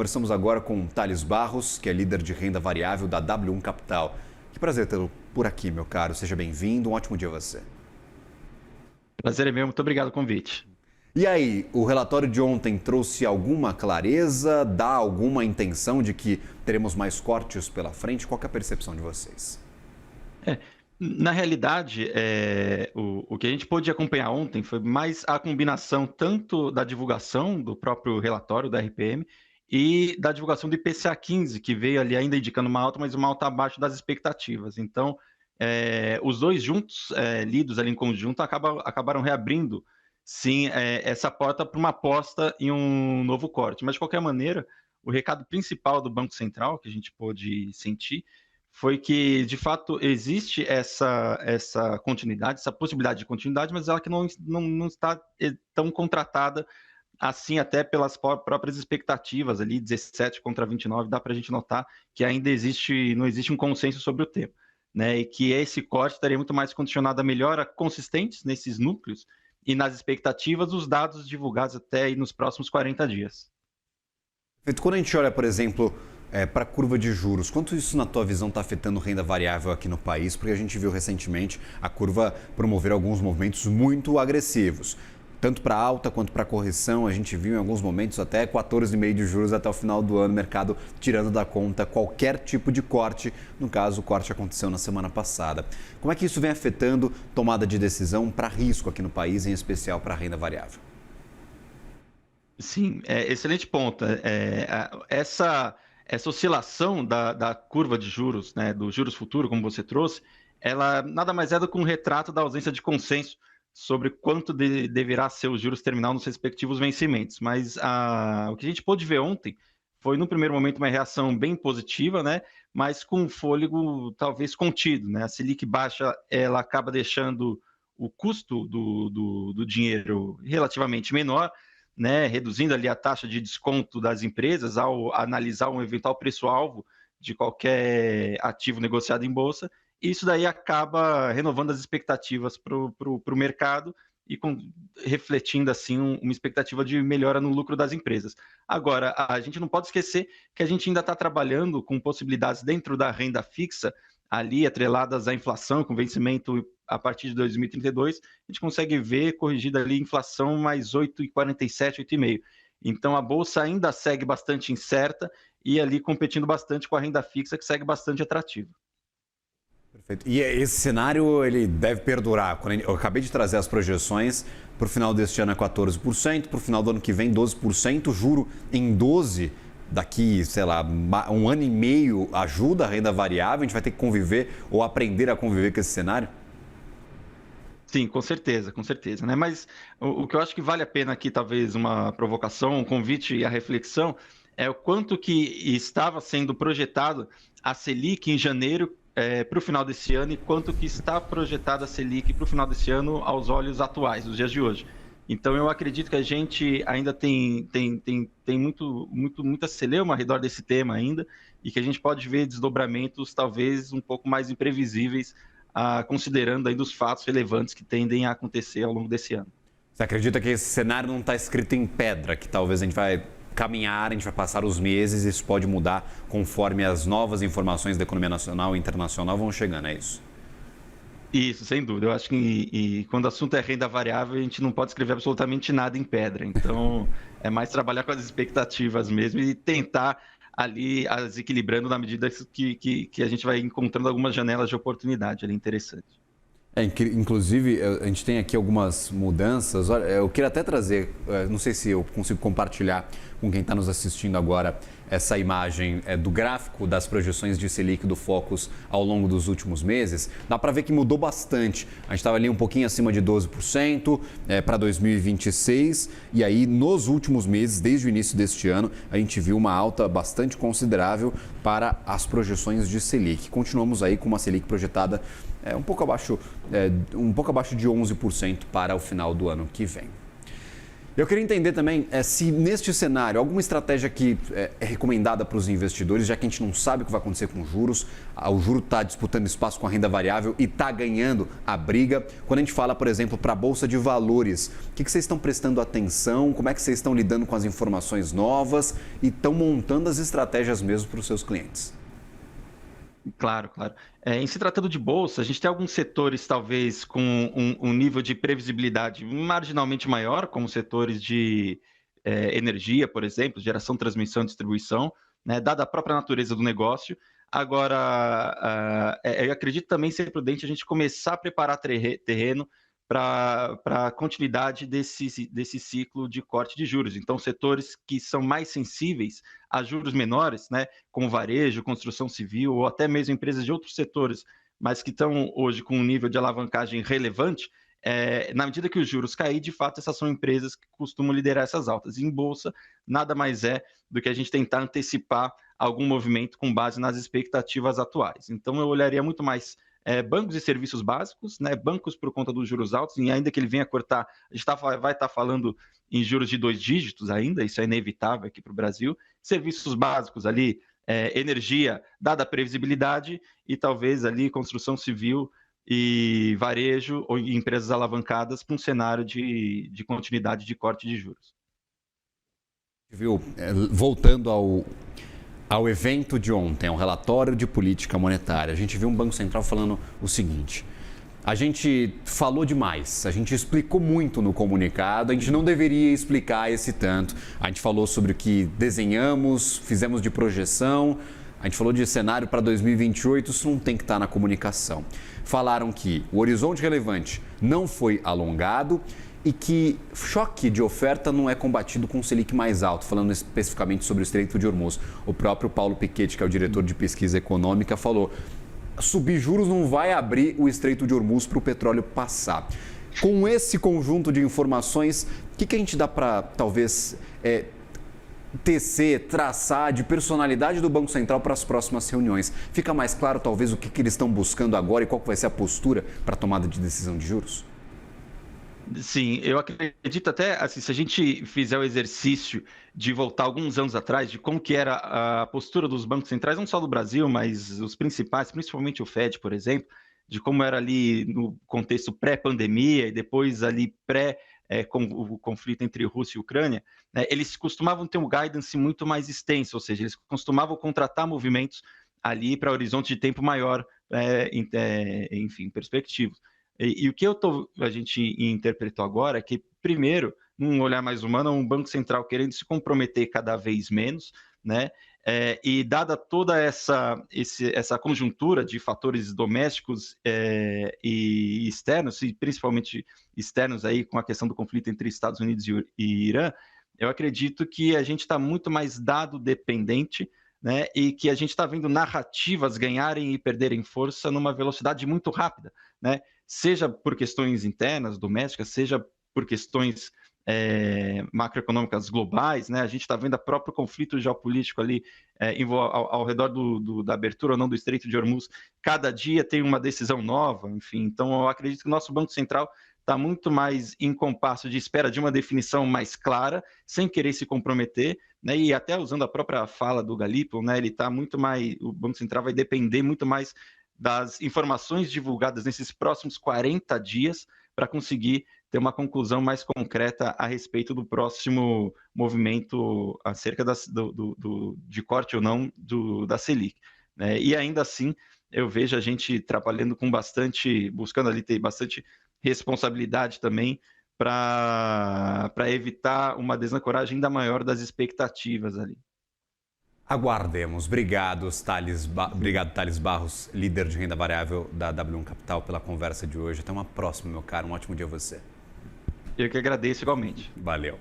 conversamos agora com Thales Barros, que é líder de renda variável da W1 Capital. Que prazer tê-lo por aqui, meu caro. Seja bem-vindo. Um ótimo dia a você. Prazer é meu, muito obrigado pelo convite. E aí, o relatório de ontem trouxe alguma clareza? Dá alguma intenção de que teremos mais cortes pela frente? Qual que é a percepção de vocês? Na realidade, o que a gente pôde acompanhar ontem foi mais a combinação tanto da divulgação do próprio relatório da RPM e da divulgação do IPCA 15, que veio ali ainda indicando uma alta, mas uma alta abaixo das expectativas. Então, os dois juntos, lidos ali em conjunto, acabaram reabrindo, sim, essa porta para uma aposta em um novo corte. Mas, de qualquer maneira, o recado principal do Banco Central, que a gente pôde sentir, foi que, de fato, existe essa continuidade, essa possibilidade de continuidade, mas ela que não está tão contratada assim, até pelas próprias expectativas ali, 17 contra 29, dá para a gente notar que ainda não existe um consenso sobre o tema, né? E que esse corte estaria muito mais condicionado a melhora consistentes nesses núcleos e nas expectativas dos dados divulgados até aí nos próximos 40 dias. Quando a gente olha, por exemplo, para a curva de juros, quanto isso, na tua visão, está afetando renda variável aqui no país? Porque a gente viu recentemente a curva promover alguns movimentos muito agressivos. Tanto para alta quanto para correção, a gente viu em alguns momentos até 14,5% de juros até o final do ano, o mercado tirando da conta qualquer tipo de corte. No caso, o corte aconteceu na semana passada. Como é que isso vem afetando tomada de decisão para risco aqui no país, em especial para a renda variável? Sim, excelente ponto. Essa oscilação da curva de juros, né, dos juros futuros, como você trouxe, ela nada mais é do que um retrato da ausência de consenso sobre quanto deverá ser os juros terminal nos respectivos vencimentos. Mas o que a gente pôde ver ontem foi, no primeiro momento, uma reação bem positiva, né, mas com um fôlego talvez contido, né? A Selic baixa, ela acaba deixando o custo do dinheiro relativamente menor, né, reduzindo ali a taxa de desconto das empresas ao analisar um eventual preço-alvo de qualquer ativo negociado em bolsa. Isso daí acaba renovando as expectativas para o mercado e refletindo assim uma expectativa de melhora no lucro das empresas. Agora, a gente não pode esquecer que a gente ainda está trabalhando com possibilidades dentro da renda fixa, ali atreladas à inflação, com vencimento a partir de 2032, a gente consegue ver corrigida ali inflação mais 8,47, 8,5. Então a bolsa ainda segue bastante incerta e ali competindo bastante com a renda fixa, que segue bastante atrativa. Perfeito. E esse cenário, ele deve perdurar. Eu acabei de trazer as projeções, para o final deste ano é 14%, para o final do ano que vem 12%, juro em 12%. Daqui, sei lá, um ano e meio ajuda a renda variável, a gente vai ter que conviver ou aprender a conviver com esse cenário? Sim, com certeza, né? Mas o que eu acho que vale a pena aqui, talvez uma provocação, um convite e a reflexão, é o quanto que estava sendo projetado a Selic em janeiro para o final desse ano e quanto que está projetada a Selic para o final desse ano aos olhos atuais, dos dias de hoje. Então, eu acredito que a gente ainda tem muita celeuma ao redor desse tema ainda e que a gente pode ver desdobramentos talvez um pouco mais imprevisíveis, considerando ainda os fatos relevantes que tendem a acontecer ao longo desse ano. Você acredita que esse cenário não está escrito em pedra, que talvez a gente vai caminhar, a gente vai passar os meses e isso pode mudar conforme as novas informações da economia nacional e internacional vão chegando, é isso? Isso, sem dúvida. Eu acho que quando o assunto é renda variável, a gente não pode escrever absolutamente nada em pedra. Então, é mais trabalhar com as expectativas mesmo e tentar ali as equilibrando na medida que a gente vai encontrando algumas janelas de oportunidade ali interessantes. Inclusive, a gente tem aqui algumas mudanças. Olha, eu queria até trazer, não sei se eu consigo compartilhar com quem está nos assistindo agora, essa imagem do gráfico das projeções de Selic do Focus ao longo dos últimos meses. Dá para ver que mudou bastante. A gente estava ali um pouquinho acima de 12% para 2026 e aí nos últimos meses, desde o início deste ano, a gente viu uma alta bastante considerável para as projeções de Selic. Continuamos aí com uma Selic projetada um pouco abaixo de 11% para o final do ano que vem. Eu queria entender também se neste cenário, alguma estratégia que é recomendada para os investidores, já que a gente não sabe o que vai acontecer com os juros, o juro está disputando espaço com a renda variável e está ganhando a briga. Quando a gente fala, por exemplo, para a Bolsa de Valores, o que vocês estão prestando atenção, como é que vocês estão lidando com as informações novas e estão montando as estratégias mesmo para os seus clientes? Claro, claro. Em se tratando de bolsa, a gente tem alguns setores talvez com um nível de previsibilidade marginalmente maior, como setores de energia, por exemplo, geração, transmissão e distribuição, né, dada a própria natureza do negócio. Agora, eu acredito também ser prudente a gente começar a preparar terreno para a continuidade desse ciclo de corte de juros. Então, setores que são mais sensíveis a juros menores, né, como varejo, construção civil, ou até mesmo empresas de outros setores, mas que estão hoje com um nível de alavancagem relevante, na medida que os juros caírem, de fato, essas são empresas que costumam liderar essas altas. E em bolsa, nada mais é do que a gente tentar antecipar algum movimento com base nas expectativas atuais. Então, eu olharia muito mais bancos e serviços básicos, né? Bancos por conta dos juros altos, e ainda que ele venha cortar, a gente vai estar falando em juros de 2 dígitos ainda, isso é inevitável aqui para o Brasil. Serviços básicos ali, energia, dada a previsibilidade, e talvez ali construção civil e varejo ou empresas alavancadas para um cenário de continuidade de corte de juros. Viu? Voltando ao evento de ontem, ao relatório de política monetária, a gente viu um Banco Central falando o seguinte: a gente falou demais, a gente explicou muito no comunicado, a gente não deveria explicar esse tanto. A gente falou sobre o que desenhamos, fizemos de projeção, a gente falou de cenário para 2028, isso não tem que estar na comunicação. Falaram que o horizonte relevante não foi alongado e que choque de oferta não é combatido com o Selic mais alto, falando especificamente sobre o Estreito de Hormuz. O próprio Paulo Piketty, que é o diretor de pesquisa econômica, falou: subir juros não vai abrir o Estreito de Hormuz para o petróleo passar. Com esse conjunto de informações, o que a gente dá para, talvez, tecer, traçar de personalidade do Banco Central para as próximas reuniões? Fica mais claro, talvez, o que eles estão buscando agora e qual vai ser a postura para a tomada de decisão de juros? Sim, eu acredito até, assim, se a gente fizer o exercício de voltar alguns anos atrás, de como que era a postura dos bancos centrais, não só do Brasil, mas os principais, principalmente o Fed, por exemplo, de como era ali no contexto pré-pandemia e depois ali com o conflito entre Rússia e Ucrânia, né, eles costumavam ter um guidance muito mais extenso, ou seja, eles costumavam contratar movimentos ali para horizonte de tempo maior, enfim, perspectivos. E o que a gente interpretou agora é que, primeiro, num olhar mais humano, um Banco Central querendo se comprometer cada vez menos, né? E dada toda essa conjuntura de fatores domésticos e externos, e principalmente externos aí com a questão do conflito entre Estados Unidos e Irã, eu acredito que a gente está muito mais dado dependente, né, e que a gente está vendo narrativas ganharem e perderem força numa velocidade muito rápida, né? Seja por questões internas, domésticas, seja por questões macroeconômicas globais, né? A gente está vendo o próprio conflito geopolítico ali ao redor da abertura ou não do Estreito de Hormuz. Cada dia tem uma decisão nova, enfim. Então, eu acredito que o nosso Banco Central está muito mais em compasso de espera de uma definição mais clara, sem querer se comprometer, né? E até usando a própria fala do Galípolo, né? Ele está muito mais, o Banco Central vai depender muito mais das informações divulgadas nesses próximos 40 dias para conseguir ter uma conclusão mais concreta a respeito do próximo movimento acerca de corte ou não da Selic, né? E ainda assim, eu vejo a gente trabalhando buscando ali ter bastante responsabilidade também para evitar uma desancoragem ainda maior das expectativas ali. Aguardemos. Obrigado, Thales Barros, líder de renda variável da W1 Capital, pela conversa de hoje. Até uma próxima, meu caro. Um ótimo dia a você. Eu que agradeço igualmente. Valeu.